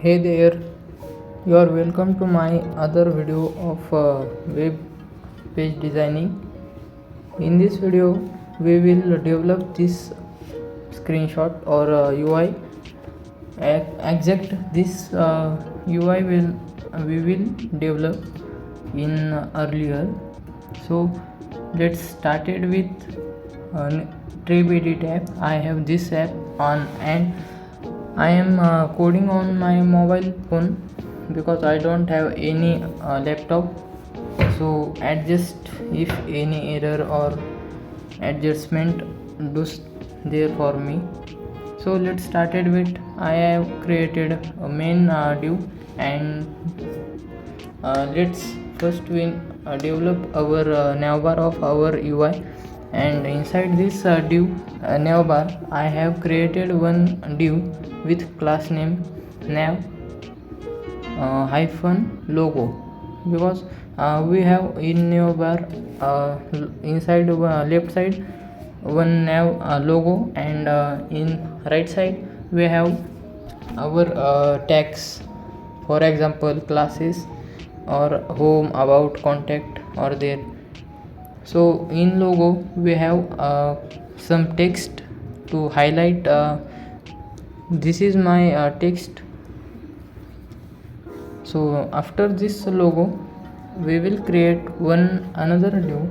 Hey there, you are welcome to my other video of web page designing. In this video, we will develop this screenshot or UI. Exact this UI we will develop in earlier. So let's start it with Trib Edit app. I have this app on and I am coding on my mobile phone because I don't have any laptop. So adjust if any error or adjustment does there for me. So let's start it with I have created a main div and let's first we develop our navbar of our UI, and inside this div navbar I have created one div with class name nav hyphen logo, because we have in navbar inside left side one nav logo, and in right side we have our tags, for example classes or home, about, contact or there. So in logo we have some text to highlight this is my text. So after this logo we will create another div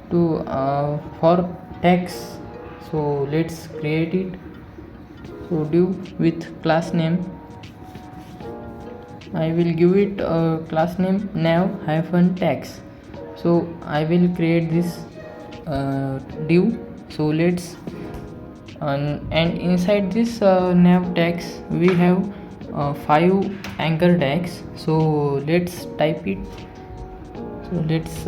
to for text. So let's create it. So div with class name, I will give it a class name nav hyphen tags. So I will create this div. So let's and inside this nav tags we have 5 anchor tags. So let's type it. So let's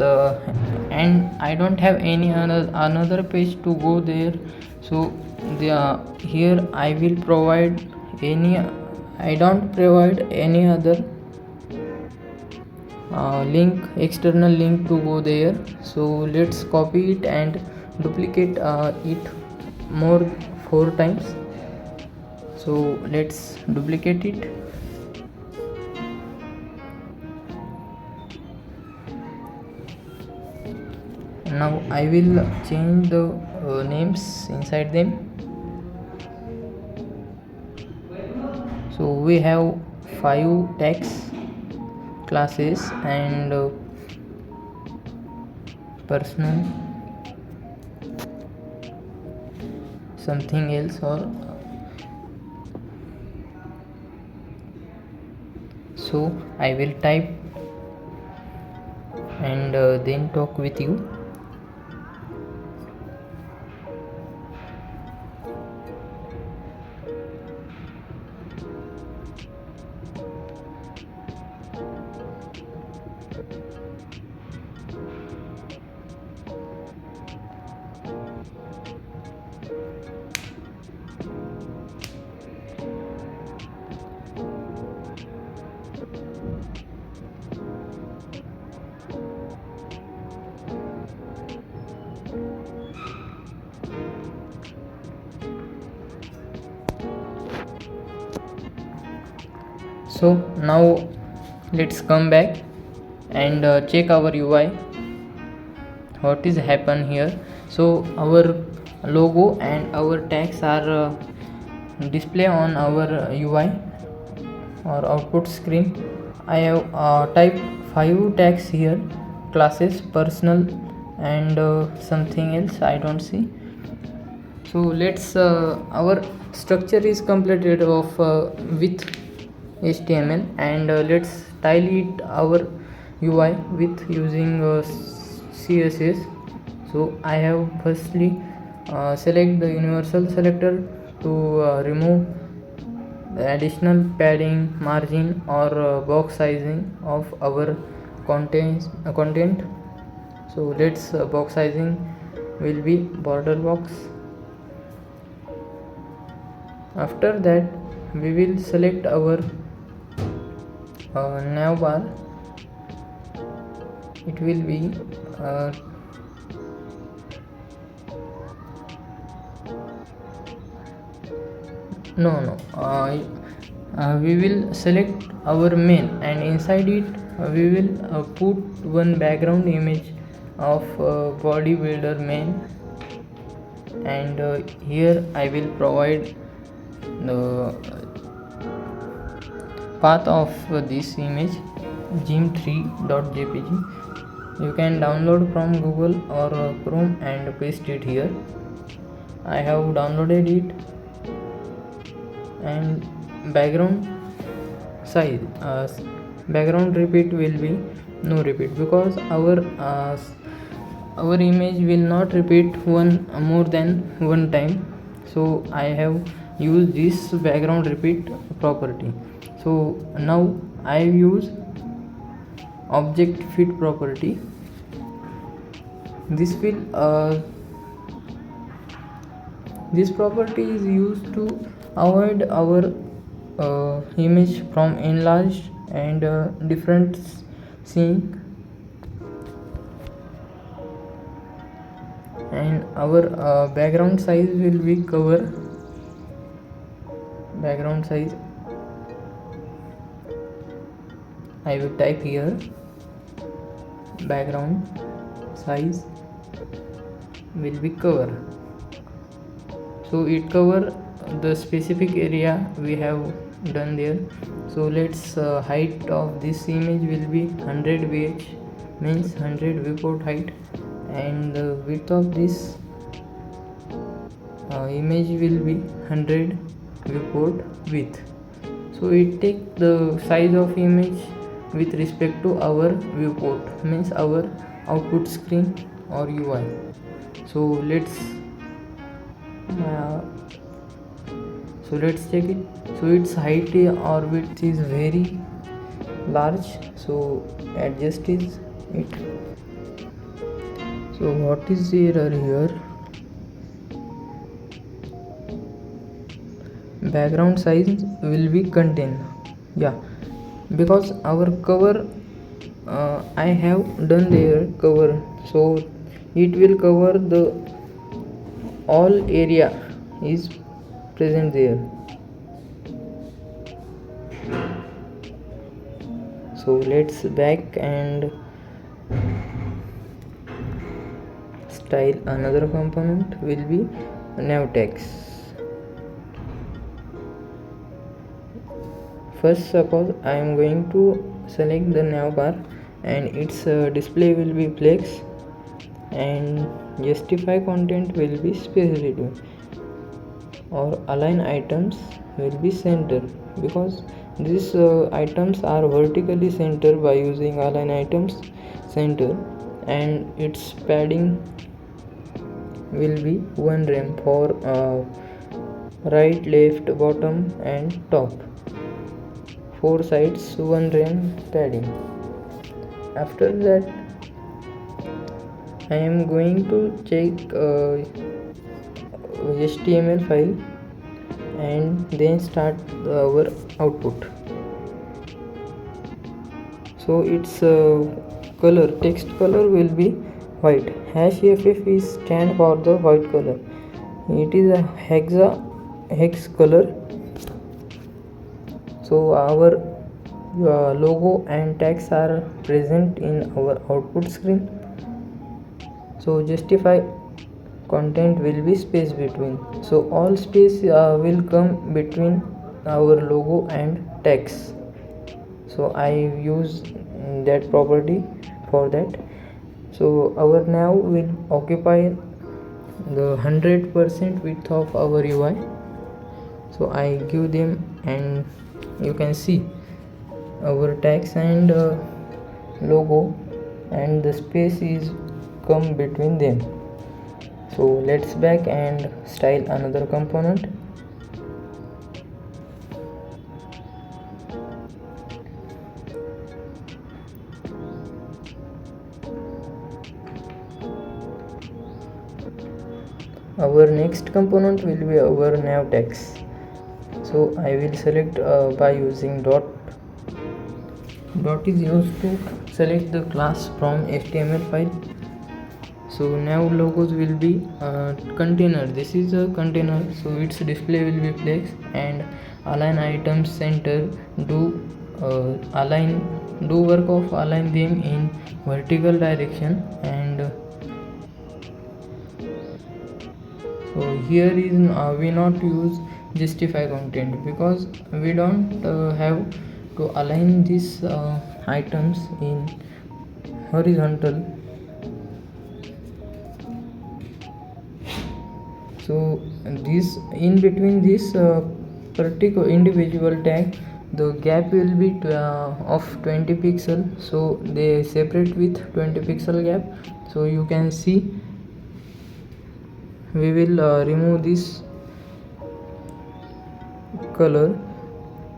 and I don't have any another page to go there. So here I will provide I don't provide any other link, external link to go there. So let's copy it and duplicate it more 4 times. So let's duplicate it. Now I will change the names inside them. So we have 5 tags, classes and personal something else, or so I will type and then talk with you. So now let's come back and check our UI, what is happen here. So our logo and our tags are display on our UI or output screen. I have typed 5 tags here, classes, personal and something else I don't see. So let's our structure is completed of with HTML, and let's style it our UI with using CSS. So I have firstly select the universal selector to remove the additional padding, margin or box sizing of our content. So let's box sizing will be border box. After that we will select our navbar. It will be No, we will select our main, and inside it we will put one background image of bodybuilder main, and here I will provide the path of this image, gym3.jpg. You can download from Google or Chrome and paste it here. I have downloaded it. And background size, background repeat will be no repeat, because our image will not repeat more than one time. So I have used this background repeat property. So now I use object fit property. This property is used to avoid our image from enlarged and different sync, and our background size will be background size. I will type here background size will be cover. So it cover the specific area we have done there. So let's height of this image will be 100 vh, means 100 viewport height, and the width of this image will be 100 viewport width. So it take the size of image with respect to our viewport, means our output screen or UI. So let's check it. So its height or width is very large, so adjust it. So what is the error here? Background size will be contain, because our cover, I have done their cover, so it will cover the all area is present there. So let's back and style another component will be nav text. First, suppose I am going to select the nav bar, and its display will be flex, and justify content will be space between, or align items will be center, because these items are vertically centered by using align items center, and its padding will be 1 rem for right, left, bottom and top. 4 sides 1 rem padding. After that I am going to check HTML file, and then start our output. So its color, text color will be white. #ff is stand for the white color. It is a hex color. So our logo and text are present in our output screen. So justify content will be space between. So all space will come between our logo and text. So I use that property for that. So our nav will occupy the 100% width of our UI. So I give them, and you can see our text and logo, and the space is come between them. So let's back and style another component. Our next component will be our nav text. So I will select by using dot. Dot is used to select the class from HTML file. So now logos will be container. This is a container, so its display will be flex, and align items center. Do work of align them in vertical direction. And so here is we not use justify content, because we don't have to align these items in horizontal. So this in between this particular individual tag, the gap will be of 20 pixel, so they separate with 20 pixel gap. So you can see we will remove this color.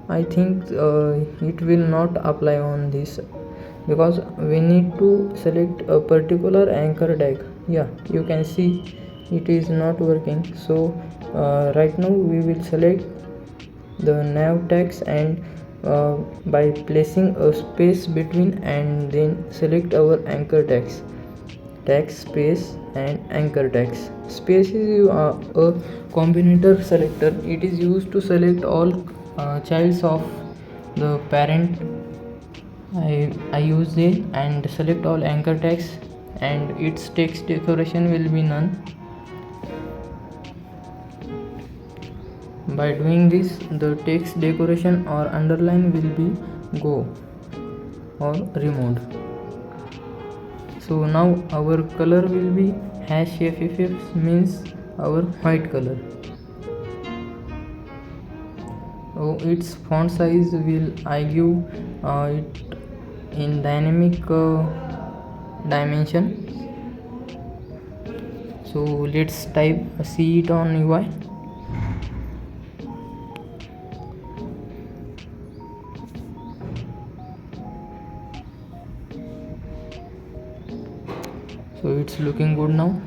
I think it will not apply on this, because we need to select a particular anchor tag. Yeah, you can see it is not working. So right now we will select the nav tags, and by placing a space between, and then select our anchor tags, tag space and anchor tags. Space is a combinator selector. It is used to select all childs of the parent. I use it and select all anchor tags, and its text decoration will be none. By doing this, the text decoration or underline will be go or removed. So now our color will be #FFF, means our white color. So its font size will I give it in dynamic dimension. So let's type see it on UI. So it's looking good now.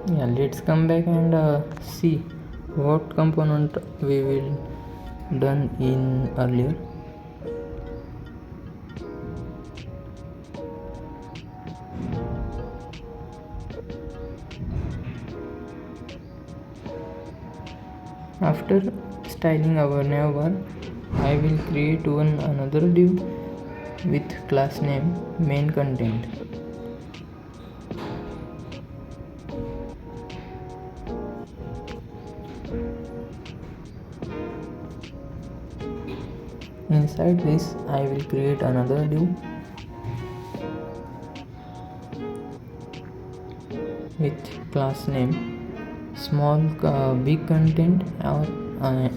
Yeah, let's come back and see what component we will done in earlier. After styling our nav bar, I will create another div with class name main content. Inside this, I will create another div with class name small big content,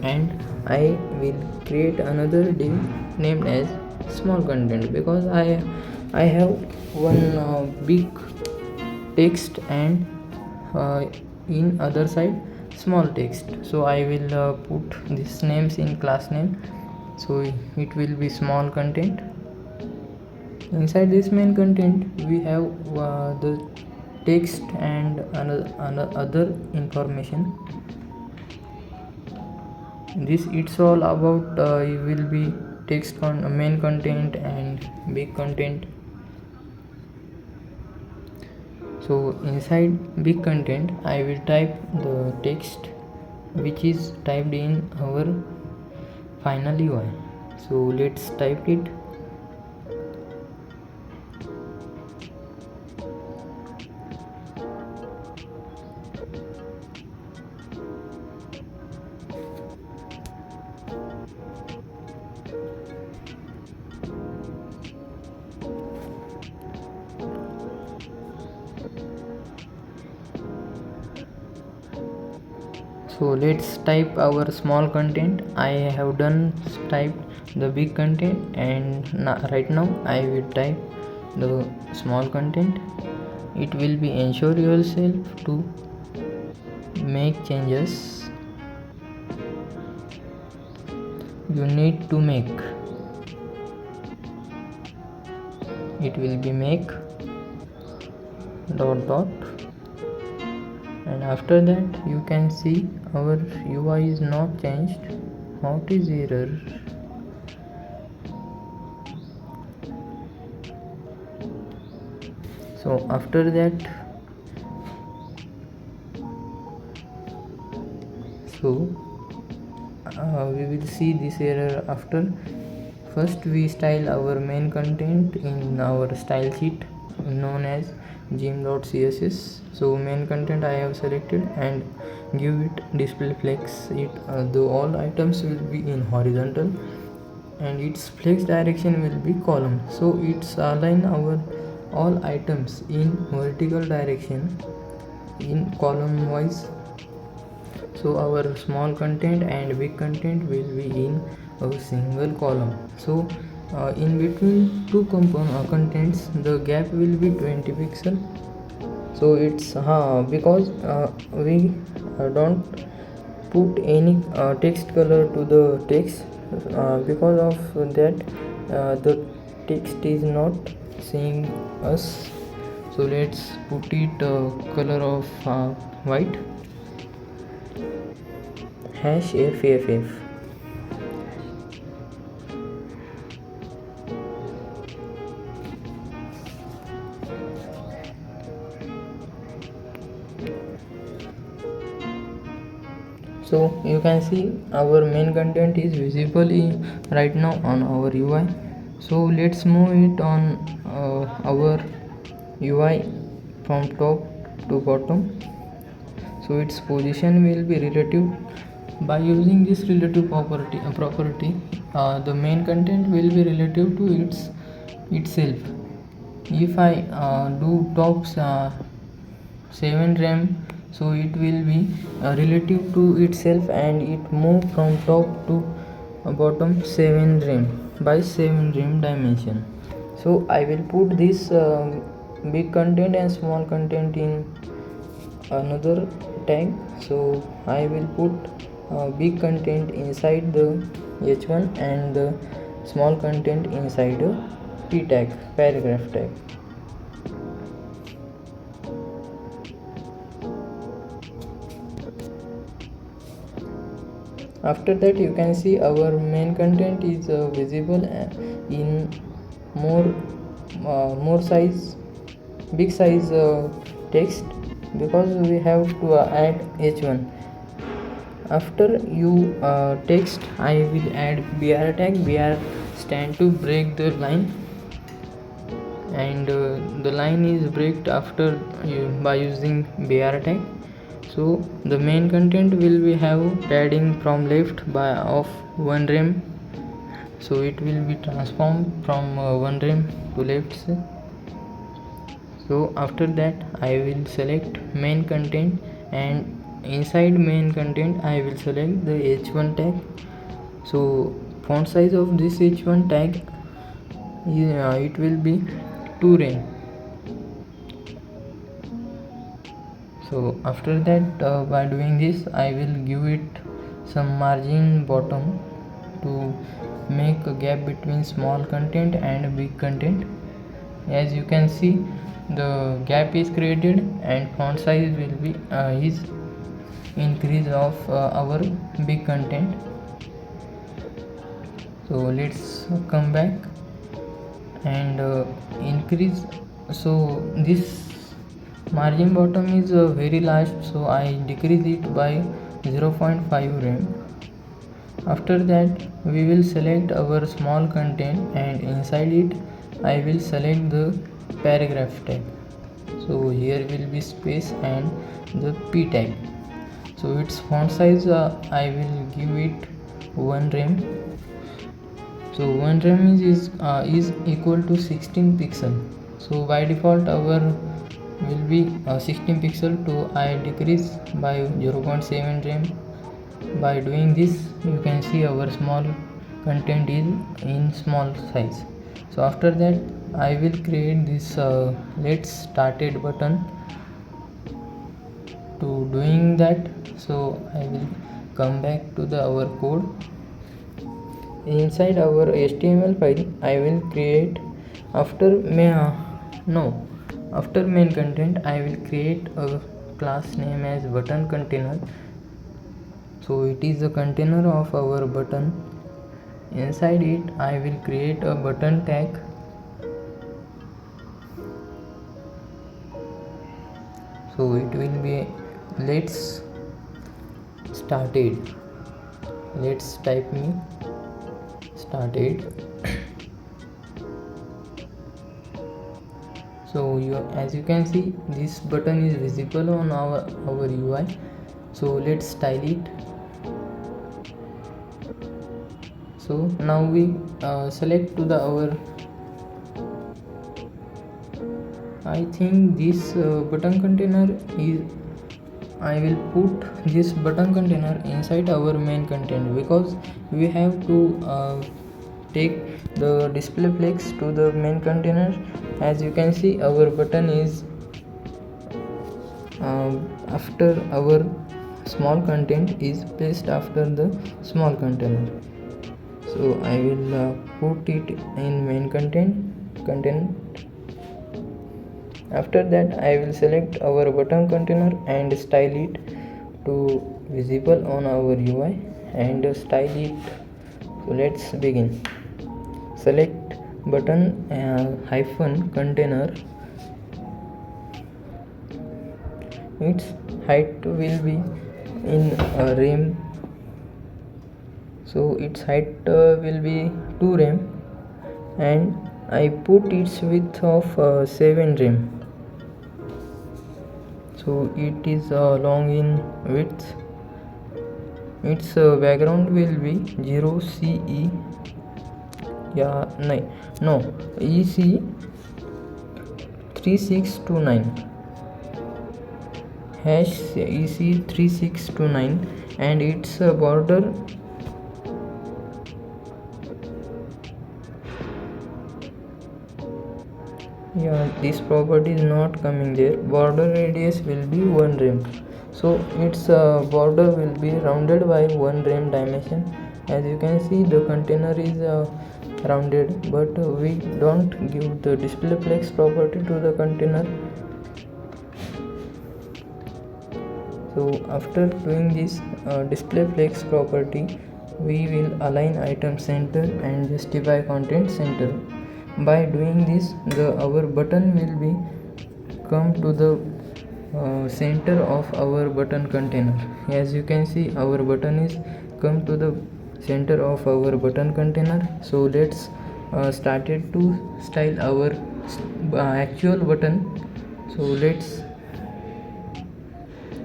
and I will create another div named as small content, because I have one big text and in other side small text. So I will put these names in class name, so it will be small content. Inside this main content we have the text and other information. This it's all about it will be text on main content and big content. So inside big content I will type the text which is typed in our final UI. So let's type it. So let's type our small content. I have done typed the big content, and right now I will type the small content. It will be ensure yourself to make changes you need to make. It will be make ... and after that you can see our UI is not changed. What is error? So after that, we will see this error after. First we style our main content in our style sheet known as gem.css. So main content I have selected and give it display flex. The all items will be in horizontal and its flex direction will be column. So it's align our all items in vertical direction in column wise. So our small content and big content will be in a single column. So in between two contents the gap will be 20 pixel. So it's because we don't put any text color to the text, because of that the text is not seeing us. So let's put it color of white #FFF. So you can see our main content is visible right now on our UI. So let's move it on our UI from top to bottom. So its position will be relative. By using this relative property, the main content will be relative to itself. If I do top 7 rem, so it will be relative to itself and it move from top to bottom 7 rem by 7 rem dimension. So I will put this big content and small content in another tag. So I will put big content inside the h1 and the small content inside a p tag, paragraph tag. After that you can see our main content is visible in more size, big size text, because we have to add h1. After you text, I will add br tag. Br stand to break the line, and the line is breaked after by using br tag. So the main content will be have padding from left by of 1 rem. So it will be transformed from 1 rem to left. So after that I will select main content, and inside main content I will select the h1 tag. So font size of this h1 tag it will be 2 rem. So after that by doing this I will give it some margin bottom to make a gap between small content and big content. As you can see, the gap is created and font size will be is increase of our big content. So let's come back and increase. So this margin bottom is very large, so I decrease it by 0.5 rem. After that we will select our small content, and inside it I will select the paragraph tag. So here will be space and the p tag. So its font size I will give it 1 rem. So 1 rem is equal to 16 pixel. So by default our will be 16 pixel, to I decrease by 0.7 rem. By doing this you can see our small content is in small size. So after that I will create this let's started button. To doing that, so I will come back to our code. Inside our HTML file I will create after main content I will create a class name as button container. So it is the container of our button. Inside it I will create a button tag. So it will be let's started. Let's type me started. So as you can see, this button is visible on our UI. So let's style it. So now we select to the our I think this button container is I will put this button container inside our main content, because we have to take the display flex to the main container. As you can see, our button is after our small content is placed after the small container. So I will put it in main content. After that, I will select our button container and style it to visible on our UI and style it. So let's begin. Select button hyphen container. Its height will be in rem. So its height will be 2 rem, and I put its width of 7 rem. So it is long in width. Its background will be 0 CE. EC 3629 hash EC 3629, and its border this property is not coming there. Border radius will be 1 rem. So its border will be rounded by 1 rem dimension. As you can see, the container is rounded, but we don't give the display flex property to the container. So after doing this display flex property, we will align item center and justify content center. By doing this, our button will be come to the center of our button container. As you can see, our button is come to the center of our button container. So let's started to style our actual button. So let's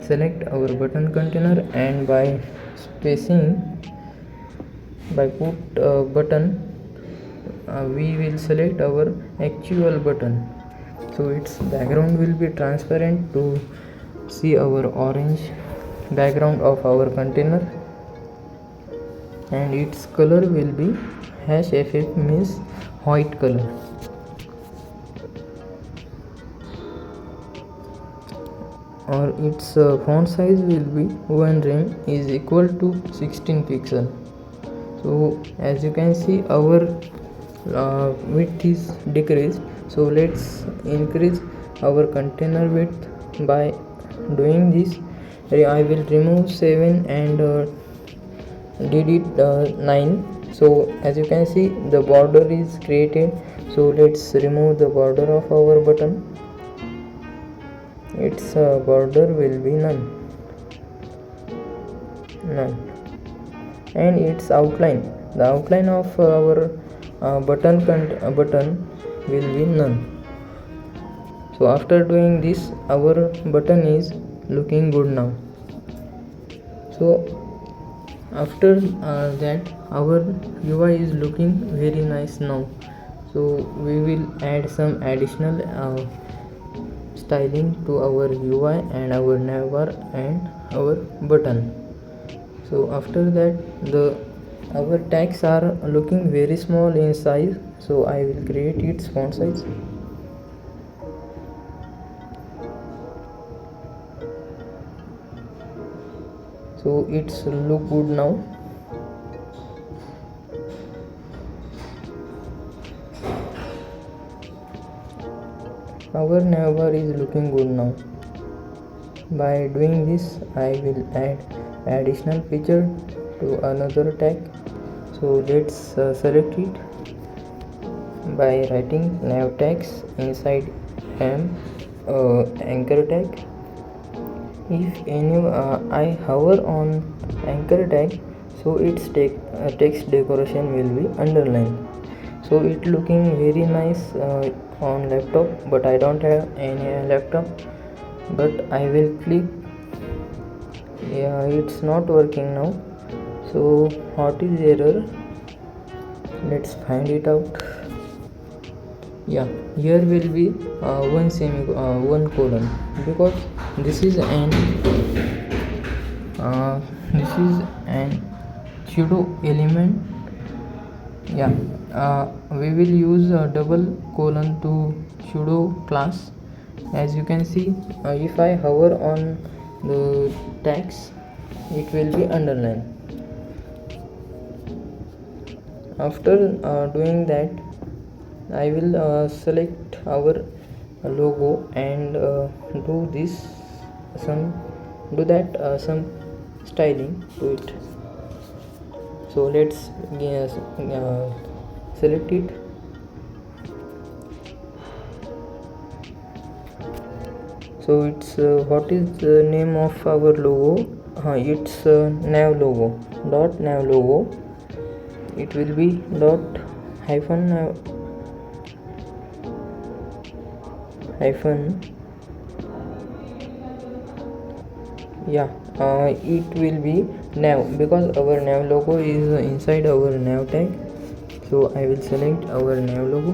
select our button container, and by put button we will select our actual button. So its background will be transparent to see our orange background of our container, and its color will be #ff, means white color. Or its font size will be 1 rem is equal to 16 pixel. So as you can see, our width is decreased. So let's increase our container width. By doing this, I will remove 7 and did it 9. So as you can see, the border is created. So let's remove the border of our button. Its border will be none, and its outline, the outline of our button will be none. So after doing this, our button is looking good now. So after that, our UI is looking very nice now. So we will add some additional styling to our UI and our navbar and our button. So after that, our tags are looking very small in size. So I will create its font size. So it's look good now. Our navbar is looking good now. By doing this, I will add additional feature to another tag. So let's select it by writing nav tags inside anchor tag. if I hover on anchor tag, so its text decoration will be underlined. So it looking very nice on laptop, but I don't have any laptop. But I will click. Yeah, it's not working now. So what is error? Let's find it out. Yeah, here will be one colon, because this is an pseudo element. Yeah, we will use a double colon to pseudo class. As you can see, if I hover on the text, it will be underlined. After doing that, I will select our logo and do that some styling to it. So let's select it. So it's what is the name of our logo? It's nav logo, nav logo. It will be hyphen yeah, it will be nav, because our nav logo is inside our nav tag. So I will select our nav logo.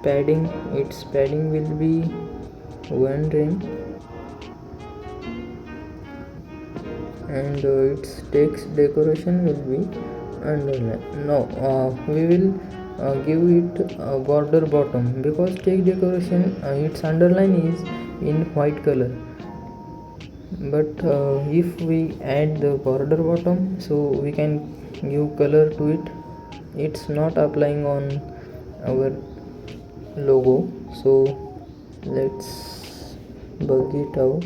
Padding, its padding will be 1 rem, and its text decoration will be underline. No, we will give it a border bottom, because text decoration its underline is in white color. But if we add the border bottom, so we can give color to it. It's not applying on our logo, so let's bug it out.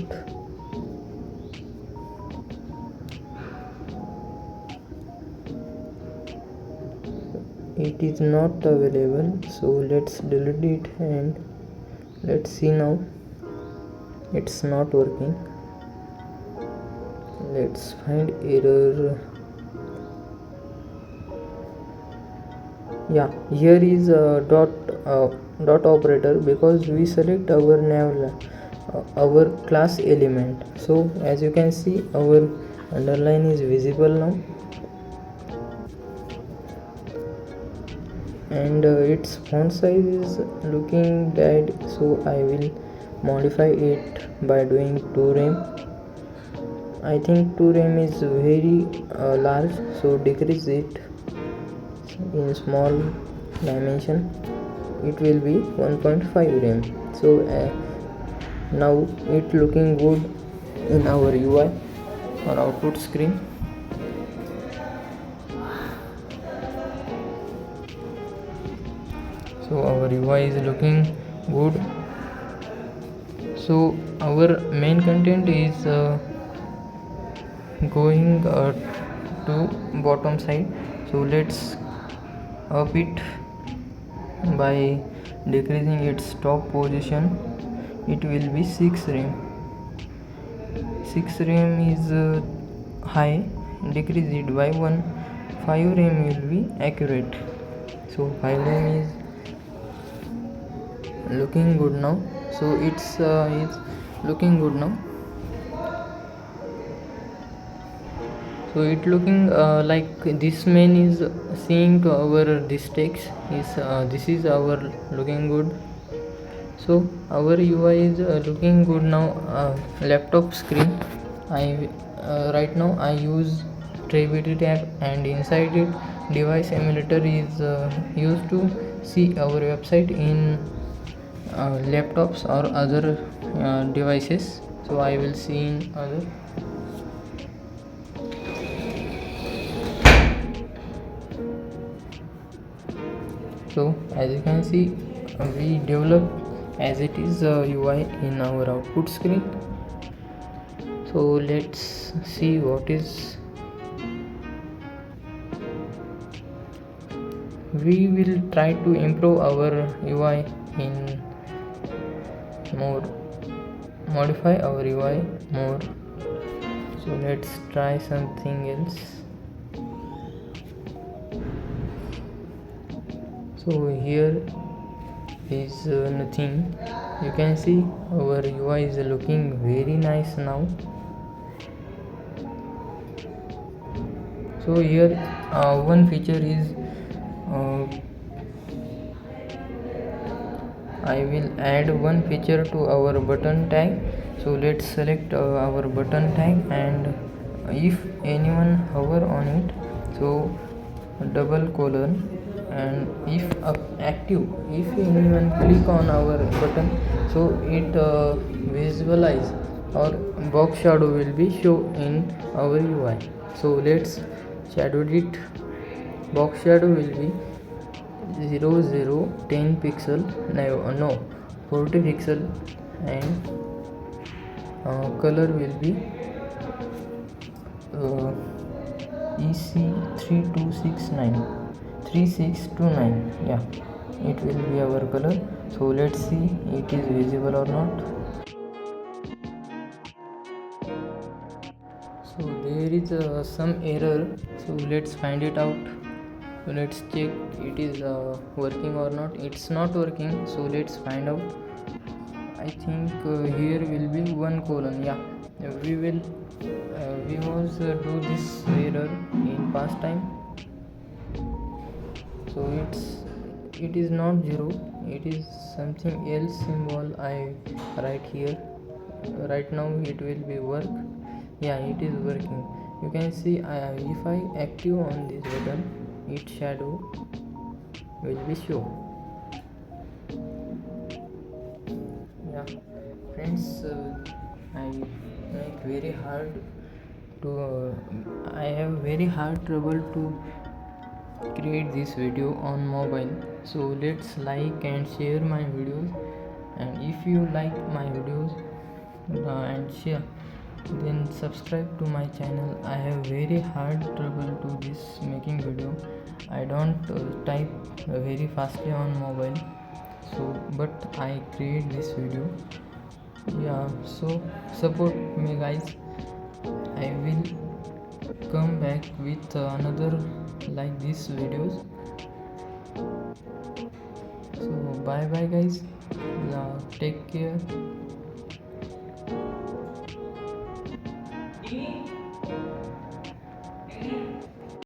It is not available, so let's delete it and let's see now. It's not working. Let's find error. Yeah, here is a dot operator, because we select our our class element. So as you can see, our underline is visible now, and its font size is looking bad, so I will modify it by doing 2 rem. I think 2 rem is very large, so decrease it in small dimension. It will be 1.5 rem. So now it looking good in our UI or output screen. So our UI is looking good. So our main content is going to bottom side. So let's up it by decreasing its top position. It will be 6 rem. 6 rem is high. Decrease it by 1. 5 rem will be accurate. So 5 rem is looking good now. So it's looking good now. So it looking like this main is seeing to our this text is this is our looking good. So our UI is looking good now. Laptop screen, I right now I use TreeBT tab, and inside it device emulator is used to see our website in laptops or other devices. So I will see in other. So as you can see, we develop as it is UI in our output screen. So let's see what is. We will try to improve our UI in more. modify our UI more. So let's try something else. So here is nothing. You can see our UI is looking very nice now. So here one feature is I will add one feature to our button tag. So let's select our button tag, and if anyone hover on it, so double colon, and if active, if anyone click on our button, so it visualize or box shadow will be show in our UI. So let's shadow it. Box shadow will be 10 pixel, no 40 pixel, and color will be EC3269 3629. Yeah, it will be our color. So let's see it is visible or not. So there is some error, so let's find it out. So let's check it is working or not. It's not working, so let's find out. I think here will be one colon. Yeah, we will we was do this error in past time. So it is not 0, it is something else symbol I write here. Right now it will be work. Yeah, it is working. You can see if I active on this button, its shadow will be show. Yeah friends, I make very hard to I have very hard trouble to create this video on mobile. So let's like and share my videos, and if you like my videos and share, then subscribe to my channel. I have very hard trouble to this making video. I don't type very fastly on mobile, so but I create this video. Yeah, so support me guys. I will come back with another like these videos. So bye bye guys. Take care.